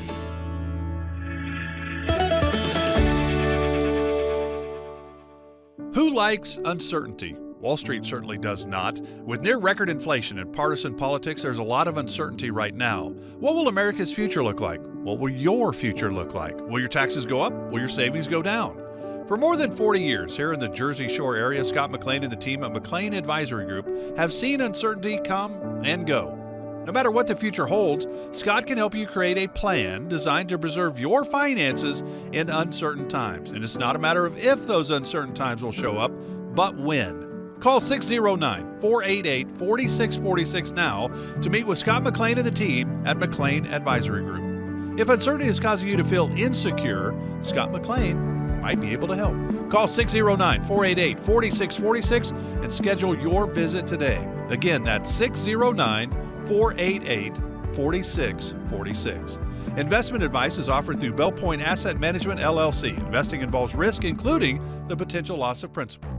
D: Who likes uncertainty? Wall Street certainly does not. With near record inflation and partisan politics, there's a lot of uncertainty right now. What will America's future look like? What will your future look like? Will your taxes go up? Will your savings go down? For more than 40 years here in the Jersey Shore area, Scott McLean and the team at McLean Advisory Group have seen uncertainty come and go. No matter what the future holds, Scott can help you create a plan designed to preserve your finances in uncertain times. And it's not a matter of if those uncertain times will show up, but when. Call 609-488-4646 now to meet with Scott McLean and the team at McLean Advisory Group. If uncertainty is causing you to feel insecure, Scott McLean might be able to help. Call 609-488-4646 and schedule your visit today. Again, that's 609-488-4646. Investment advice is offered through Bell Point Asset Management, LLC. Investing involves risk, including the potential loss of principal.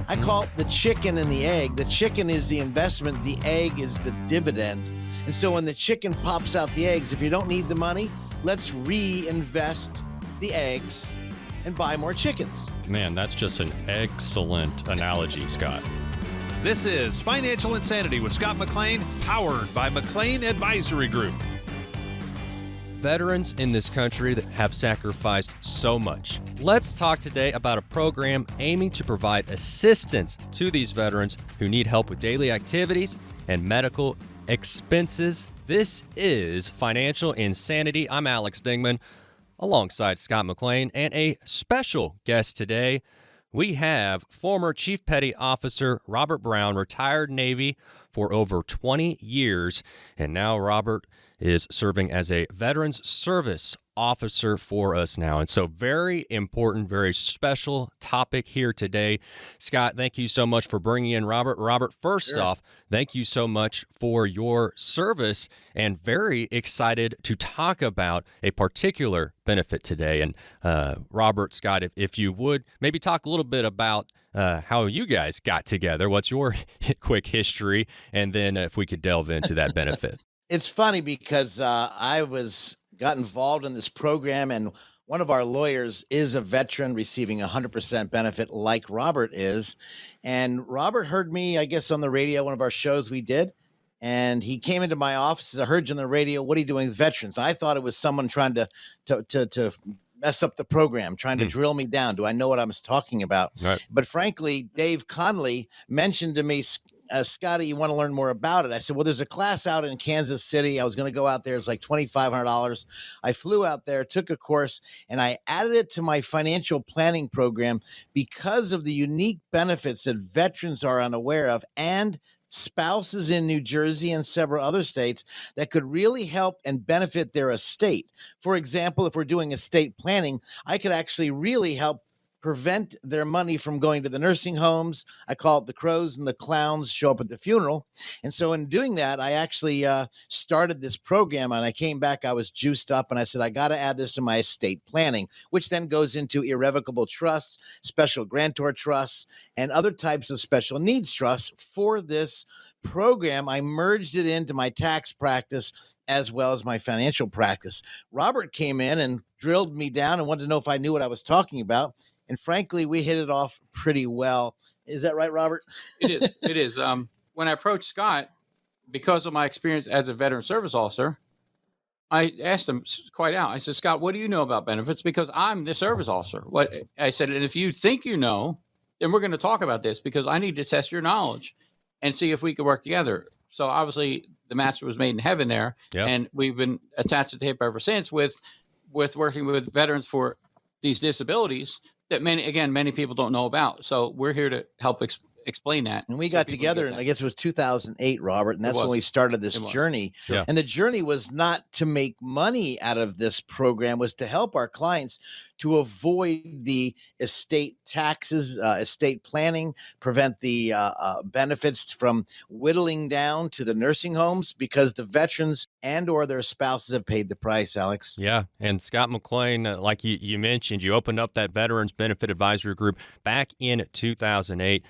G: I call it the chicken and the egg. The chicken is the investment. The egg is the dividend. And so when the chicken pops out the eggs, if you don't need the money, let's reinvest the eggs and buy more chickens.
F: Man, that's just an excellent analogy, Scott.
D: This is Financial Insanity with Scott McLean, powered by McLean Advisory Group.
F: Veterans in this country that have sacrificed so much. Let's talk today about a program aiming to provide assistance to these veterans who need help with daily activities and medical expenses. This is Financial Insanity. I'm Alex Dingman, alongside Scott McLean, and a special guest today. We have former Chief Petty Officer Robert Brown, retired Navy for over 20 years, and now Robert is serving as a Veterans Service Officer for us now. And so very important, very special topic here today. Scott, thank you so much for bringing in Robert. Robert, first off, thank you so much for your service, and very excited to talk about a particular benefit today. And Robert, Scott, if you would maybe talk a little bit about how you guys got together. What's your quick history? And then if we could delve into that benefit.
G: It's funny because I got involved in this program, and one of our lawyers is a veteran receiving 100% benefit like Robert is. And Robert heard me, I guess, on the radio, one of our shows we did. And he came into my office. I heard you on the radio. What are you doing with veterans? And I thought it was someone trying to mess up the program, trying to drill me down. Do I know what I was talking about?
F: Right.
G: But frankly, Dave Conley mentioned to me, Scotty, you want to learn more about it? I said, well, there's a class out in Kansas City. I was going to go out there. It's like $2,500. I flew out there, took a course, and I added it to my financial planning program because of the unique benefits that veterans are unaware of, and spouses in New Jersey and several other states that could really help and benefit their estate. For example, if we're doing estate planning, I could actually really help prevent their money from going to the nursing homes. I call it the crows and the clowns show up at the funeral. And so in doing that, I actually started this program, and I came back, I was juiced up, and I said, I got to add this to my estate planning, which then goes into irrevocable trusts, special grantor trusts, and other types of special needs trusts. For this program, I merged it into my tax practice as well as my financial practice. Robert came in and drilled me down and wanted to know if I knew what I was talking about. And frankly, we hit it off pretty well. Is that right, Robert?
H: It is. It is. When I approached Scott, because of my experience as a veteran service officer, I asked him quite out. I said, Scott, what do you know about benefits? Because I'm the service officer. What I said, and if you think you know, then we're going to talk about this, because I need to test your knowledge and see if we could work together. So obviously, the match was made in heaven there, and we've been attached at the hip ever since with working with veterans for these disabilities that many people don't know about. So we're here to help explain that.
G: And we
H: so
G: got
H: people
G: together,
H: get
G: and
H: that.
G: I guess it was 2008, Robert, and that's when
H: was.
G: we started this
H: It was.
G: journey.
F: Yeah.
G: And the journey was not to make money out of this program, was to help our clients to avoid the estate taxes, estate planning, prevent the benefits from whittling down to the nursing homes, because the veterans and or their spouses have paid the price, Alex.
F: Yeah, and Scott McLean, like you mentioned, you opened up that Veterans Benefit Advisory Group back in 2008.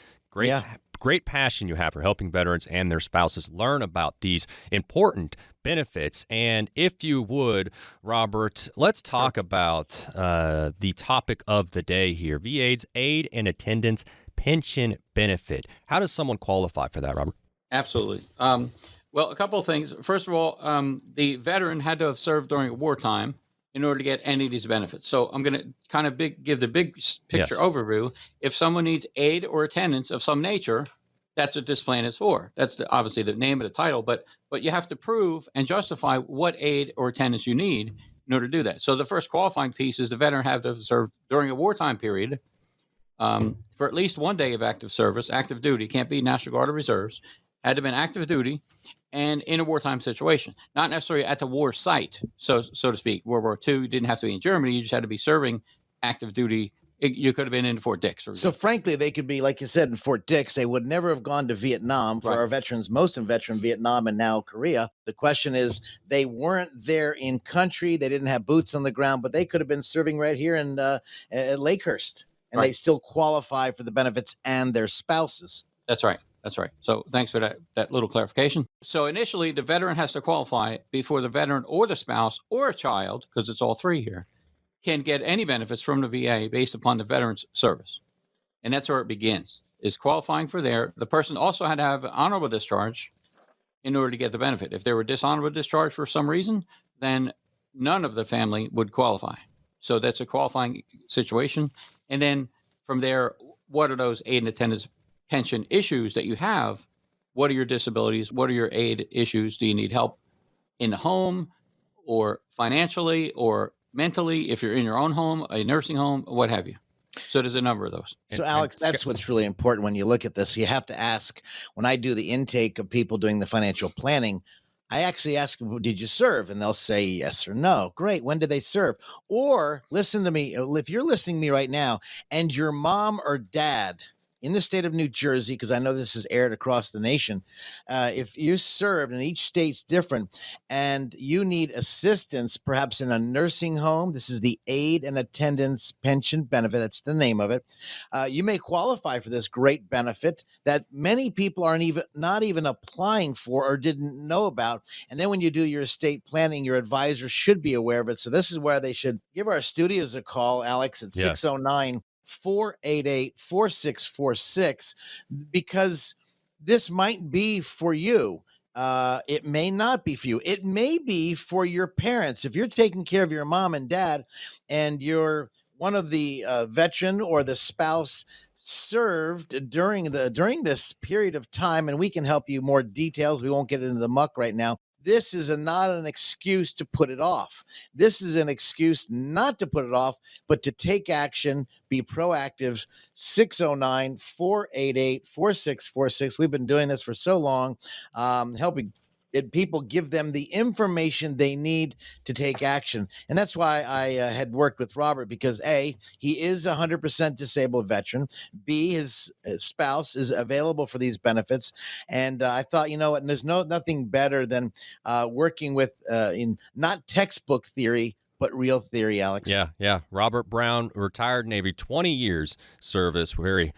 F: Great passion you have for helping veterans and their spouses learn about these important benefits. And if you would, Robert, let's talk about the topic of the day here, VA's Aid and Attendance Pension Benefit. How does someone qualify for that, Robert?
H: Absolutely. Well, a couple of things. First of all, the veteran had to have served during wartime in order to get any of these benefits. So I'm going to kind of give the big picture overview. If someone needs aid or attendance of some nature, that's what this plan is for. That's obviously the name of the title, but you have to prove and justify what aid or attendance you need in order to do that. So the first qualifying piece is the veteran have to have served during a wartime period for at least 1 day of active service, active duty, can't be National Guard or Reserves, had to have been active duty and in a wartime situation, not necessarily at the war site, so to speak. World War II, you didn't have to be in Germany. You just had to be serving active duty. You could have been in Fort Dix.
G: So frankly, they could be, like you said, in Fort Dix. They would never have gone to Vietnam. For our veterans, most of them veteran Vietnam and now Korea. The question is, they weren't there in country. They didn't have boots on the ground, but they could have been serving right here in at Lakehurst, and they still qualify for the benefits and their spouses.
H: That's right. That's right. So thanks for that little clarification. So initially, the veteran has to qualify before the veteran or the spouse or a child, because it's all three here, can get any benefits from the VA based upon the veteran's service. And that's where it begins, is qualifying for there. The person also had to have honorable discharge in order to get the benefit. If they were dishonorable discharge for some reason, then none of the family would qualify. So that's a qualifying situation. And then from there, what are those aid and attendance pension issues that you have? What are your disabilities? What are your aid issues? Do you need help in the home or financially or mentally, if you're in your own home, a nursing home, what have you? So there's a number of those.
G: So Alex, that's what's really important when you look at this. You have to ask, when I do the intake of people doing the financial planning, I actually ask them, did you serve? And they'll say yes or no. Great. When did they serve? Or listen to me. If you're listening to me right now and your mom or dad in the state of New Jersey, because I know this is aired across the nation, if you served, and each state's different, and you need assistance, perhaps in a nursing home, this is the Aid and Attendance Pension Benefit. That's the name of it. You may qualify for this great benefit that many people not even applying for or didn't know about. And then when you do your estate planning, your advisor should be aware of it. So this is where they should give our studios a call, Alex, at 609-488-4646, because this might be for you. It may not be for you. It may be for your parents. If you're taking care of your mom and dad and you're one of the veteran or the spouse served during this period of time, and we can help you more details. We won't get into the muck right now. This is not an excuse to put it off. This is an excuse not to put it off, but to take action, be proactive. 609-488-4646. We've been doing this for so long, helping people, give them the information they need to take action. And that's why I had worked with Robert, because A, he is 100% disabled veteran. B, his spouse is available for these benefits. And I thought, you know what, and there's nothing better than working with in not textbook theory, but real theory, Alex.
F: Yeah. Robert Brown, retired Navy, 20 years service. Very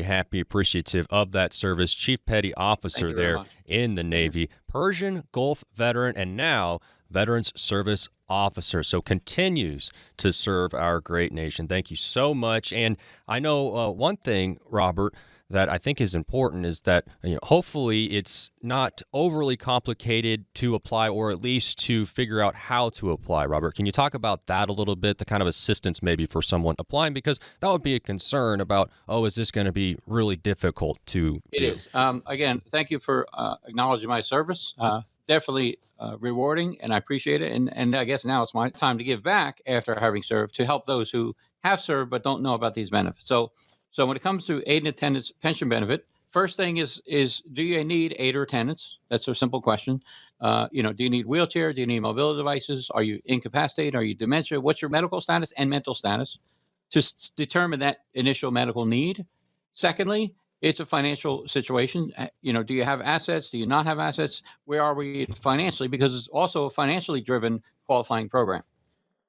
F: happy, appreciative of that service. Chief Petty Officer there in the Navy, Persian Gulf veteran, and now Veterans Service Officer. So continues to serve our great nation. Thank you so much. And I know one thing, Robert, that I think is important is that hopefully it's not overly complicated to apply, or at least to figure out how to apply. Robert, can you talk about that a little bit, the kind of assistance maybe for someone applying? Because that would be a concern about, is this going to be really difficult to
H: It is. Again, thank you for acknowledging my service. Definitely rewarding, and I appreciate it. And I guess now it's my time to give back after having served, to help those who have served but don't know about these benefits. So when it comes to aid and attendance pension benefit, first thing is do you need aid or attendance? That's a simple question. Do you need wheelchair? Do you need mobility devices? Are you incapacitated? Are you dementia? What's your medical status and mental status to determine that initial medical need? Secondly, it's a financial situation. Do you have assets? Do you not have assets? Where are we financially? Because it's also a financially driven qualifying program.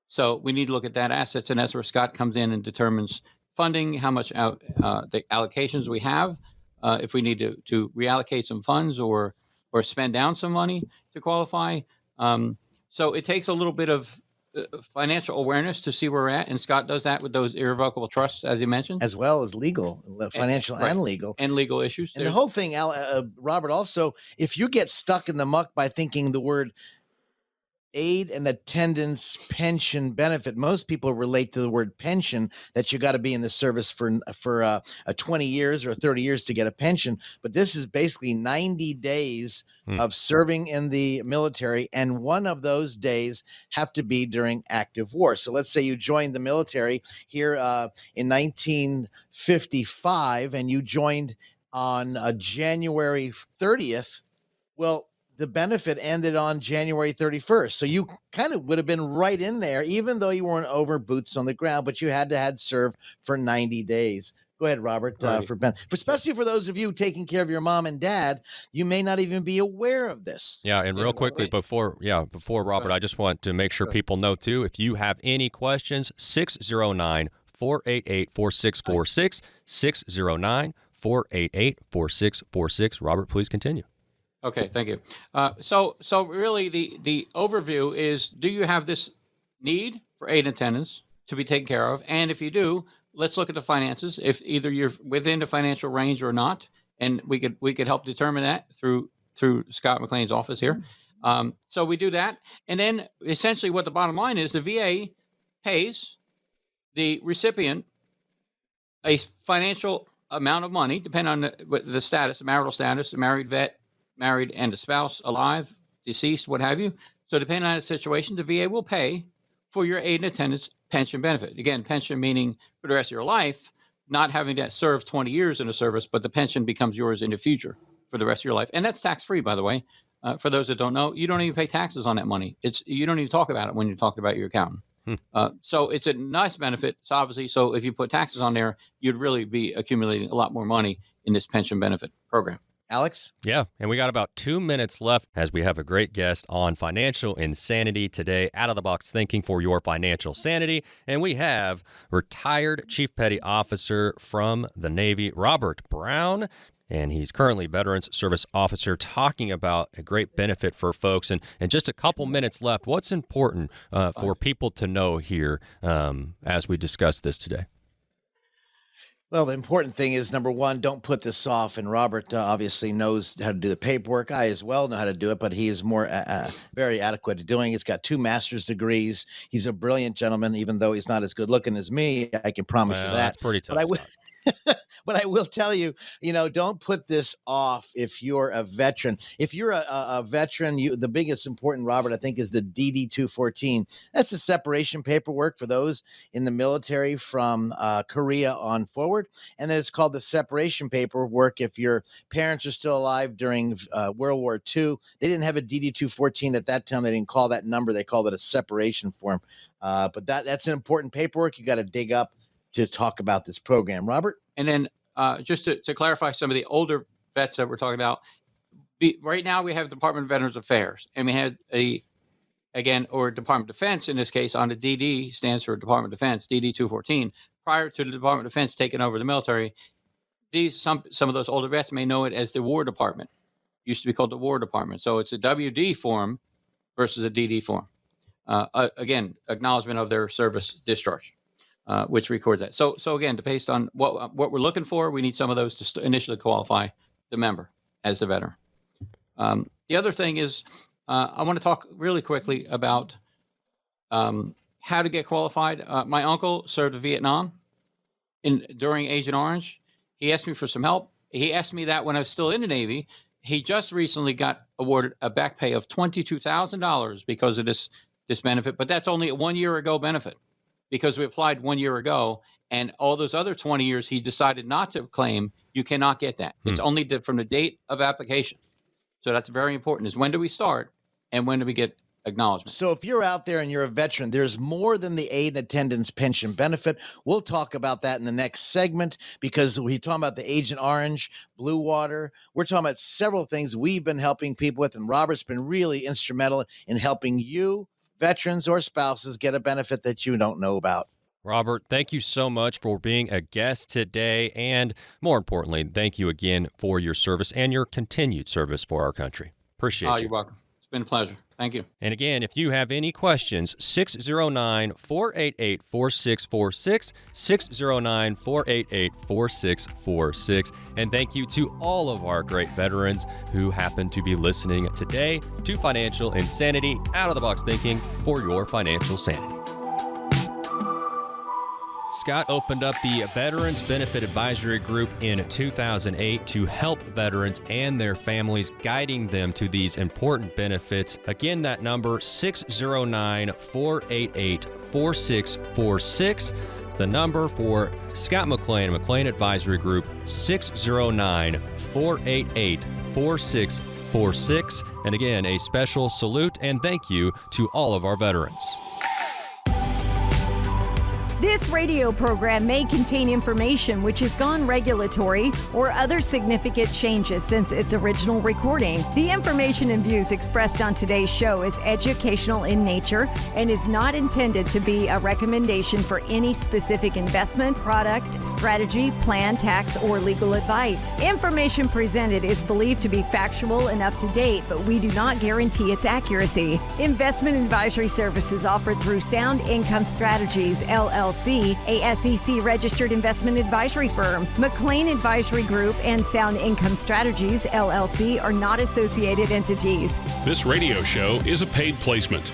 H: So we need to look at that assets, and that's where Scott comes in and determines funding, how much the allocations we have, if we need to reallocate some funds or spend down some money to qualify. So it takes a little bit of financial awareness to see where we're at, and Scott does that with those irrevocable trusts, as you mentioned,
G: as well as legal, financial, and legal,
H: and legal issues.
G: And the whole thing, Robert. Also, if you get stuck in the muck by thinking the word aid and attendance pension benefit, most people relate to the word pension, that you got to be in the service for 20 years or 30 years to get a pension. But this is basically 90 days of serving in the military, and one of those days have to be during active war. So let's say you joined the military here in 1955, and you joined on January 30th. Well, the benefit ended on January 31st. So you kind of would have been right in there, even though you weren't over boots on the ground, but you had to have served for 90 days. Go ahead, Robert, especially for those of you taking care of your mom and dad, you may not even be aware of this.
F: Yeah, and real quickly before Robert, I just want to make sure people know too, if you have any questions, 609-488-4646, 609-488-4646. Robert, please continue.
H: Okay, thank you. So really the overview is, do you have this need for aid and attendance to be taken care of? And if you do, let's look at the finances. If either you're within the financial range or not, and we could help determine that through Scott McLean's office here. So we do that. And then essentially what the bottom line is, the VA pays the recipient a financial amount of money, depending on the status, the marital status, the married vet, married and a spouse, alive, deceased, what have you. So depending on the situation, the VA will pay for your aid and attendance pension benefit. Again, pension meaning for the rest of your life, not having to serve 20 years in a service, but the pension becomes yours in the future for the rest of your life. And that's tax-free, by the way. For those that don't know, you don't even pay taxes on that money. You don't even talk about it when you're talking about your accountant. So it's a nice benefit. It's obviously, so if you put taxes on there, you'd really be accumulating a lot more money in this pension benefit program.
G: Alex?
F: Yeah, and we got about 2 minutes left as we have a great guest on financial insanity today, out-of-the-box thinking for your financial sanity. And we have retired Chief Petty Officer from the Navy, Robert Brown, and he's currently Veterans Service Officer, talking about a great benefit for folks. And just a couple minutes left, what's important for people to know here as we discuss this today?
G: Well, the important thing is, number one, don't put this off. And Robert obviously knows how to do the paperwork. I as well know how to do it, but he is more very adequate at doing it. He's got 2 master's degrees. He's a brilliant gentleman, even though he's not as good looking as me. I can promise you that.
F: That's pretty tough.
G: But I will tell you, don't put this off if you're a veteran. If you're a veteran, the biggest important, Robert, I think, is the DD-214. That's the separation paperwork for those in the military from Korea on forward. And then it's called the separation paperwork if your parents are still alive during World War II. They didn't have a DD-214 at that time. They didn't call that number. They called it a separation form. But that's an important paperwork you got to dig up to talk about this program. Robert?
H: And then just to clarify some of the older vets that we're talking about, right now we have Department of Veterans Affairs, and we had or Department of Defense in this case on the DD, stands for Department of Defense, DD-214. Prior to the Department of Defense taking over the military, some of those older vets may know it as the War Department. It used to be called the War Department. So it's a WD form versus a DD form. Again, acknowledgement of their service discharge. Which records that. So again, based on what we're looking for, we need some of those to initially qualify the member as the veteran. The other thing is, I want to talk really quickly about how to get qualified. My uncle served in Vietnam during Agent Orange. He asked me for some help. He asked me that when I was still in the Navy. He just recently got awarded a back pay of $22,000 because of this benefit, but that's only a 1 year ago benefit. because we applied 1 year ago, and all those other 20 years he decided not to claim, you cannot get that. It's only from the date of application. So that's very important, is when do we start and when do we get acknowledgement?
G: So if you're out there and you're a veteran, there's more than the aid and attendance pension benefit. We'll talk about that in the next segment, because we're talking about the Agent Orange, Blue Water. We're talking about several things we've been helping people with, and Robert's been really instrumental in helping you, veterans or spouses, get a benefit that you don't know about.
F: Robert, thank you so much for being a guest today. And more importantly, thank you again for your service and your continued service for our country. Appreciate you.
H: You're welcome. It's been a pleasure. Thank you.
F: And again, if you have any questions, 609-488-4646, 609-488-4646. And thank you to all of our great veterans who happen to be listening today to Financial Insanity, Out of the Box Thinking for your financial sanity. Scott opened up the Veterans Benefit Advisory Group in 2008 to help veterans and their families, guiding them to these important benefits. Again, that number, 609-488-4646. The number for Scott McLean, McLean Advisory Group, 609-488-4646. And again, a special salute and thank you to all of our veterans.
I: This radio program may contain information which has gone regulatory or other significant changes since its original recording. The information and views expressed on today's show is educational in nature and is not intended to be a recommendation for any specific investment, product, strategy, plan, tax, or legal advice. Information presented is believed to be factual and up to date, but we do not guarantee its accuracy. Investment advisory services offered through Sound Income Strategies, LLC, a SEC-registered investment advisory firm. McLean Advisory Group and Sound Income Strategies, LLC, are not associated entities.
B: This radio show is a paid placement.